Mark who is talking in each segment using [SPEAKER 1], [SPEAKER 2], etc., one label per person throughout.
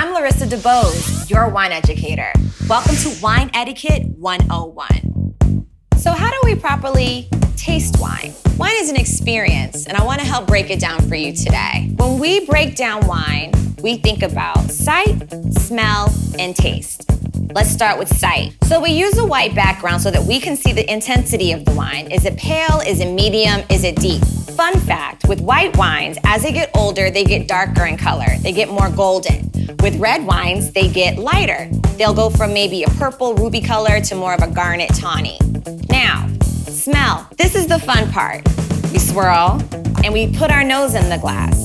[SPEAKER 1] I'm Larissa Dubose, your wine educator. Welcome to Wine Etiquette 101. So how do we properly taste wine? Wine is an experience, and I want to help break it down for you today. When we break down wine, we think about sight, smell, and taste. Let's start with sight. So we use a white background so that we can see the intensity of the wine. Is it pale? Is it medium? Is it deep? Fun fact, with white wines, as they get older, they get darker in color. They get more golden. With red wines, they get lighter. They'll go from maybe a purple ruby color to more of a garnet tawny. Now, smell. This is the fun part. We swirl and we put our nose in the glass.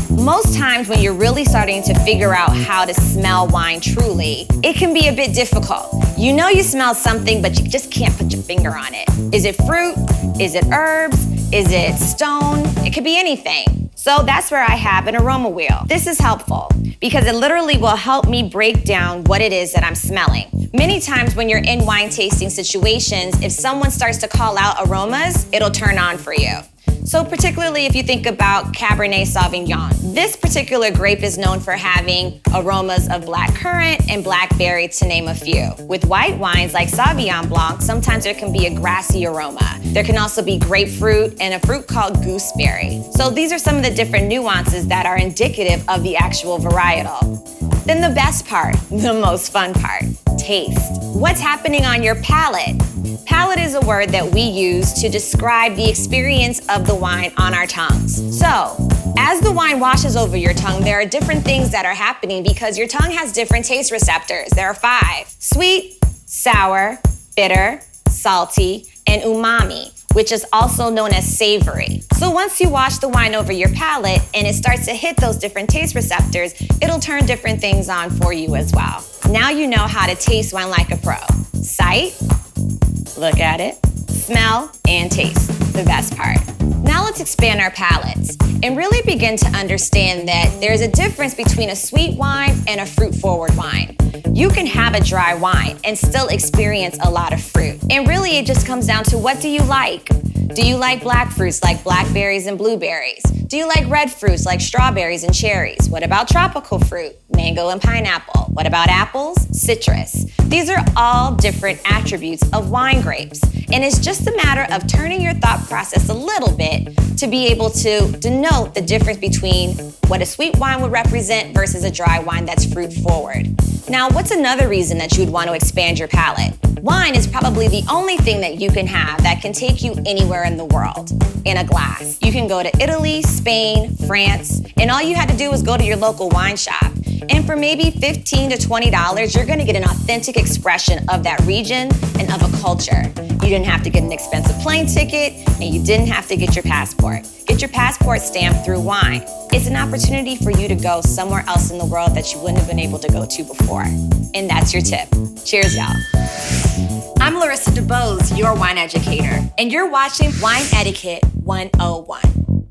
[SPEAKER 1] Most times when you're really starting to figure out how to smell wine truly, it can be a bit difficult. You know you smell something, but you just can't put your finger on it. Is it fruit? Is it herbs? Is it stone? It could be anything. So that's where I have an aroma wheel. This is helpful because it literally will help me break down what it is that I'm smelling. Many times when you're in wine tasting situations, if someone starts to call out aromas, it'll turn on for you. So particularly if you think about Cabernet Sauvignon, this particular grape is known for having aromas of blackcurrant and blackberry, to name a few. With white wines like Sauvignon Blanc, sometimes there can be a grassy aroma. There can also be grapefruit and a fruit called gooseberry. So these are some of the different nuances that are indicative of the actual varietal. Then the best part, the most fun part, taste. What's happening on your palate? Palate is a word that we use to describe the experience of the wine on our tongues. So, as the wine washes over your tongue, there are different things that are happening because your tongue has different taste receptors. There are 5: sweet, sour, bitter, salty, and umami, which is also known as savory. So once you wash the wine over your palate and it starts to hit those different taste receptors, it'll turn different things on for you as well. Now you know how to taste wine like a pro. Sight, look at it, smell, and taste, the best part. Now let's expand our palates and really begin to understand that there's a difference between a sweet wine and a fruit-forward wine. You can have a dry wine and still experience a lot of fruit. And really it just comes down to, what do you like? Do you like black fruits like blackberries and blueberries? Do you like red fruits like strawberries and cherries? What about tropical fruit? Mango and pineapple. What about apples? Citrus. These are all different attributes of wine grapes. And it's just a matter of turning your thought process a little bit to be able to denote the difference between what a sweet wine would represent versus a dry wine that's fruit forward. Now, what's another reason that you'd want to expand your palate? Wine is probably the only thing that you can have that can take you anywhere in the world in a glass. You can go to Italy, Spain, France, and all you had to do was go to your local wine shop. And for maybe $15 to $20, you're gonna get an authentic expression of that region and of a culture. You didn't have to get an expensive plane ticket, and you didn't have to get your passport. Get your passport stamped through wine. It's an opportunity for you to go somewhere else in the world that you wouldn't have been able to go to before. And that's your tip. Cheers, y'all. I'm Larissa Dubose, your wine educator, and you're watching Wine Etiquette 101.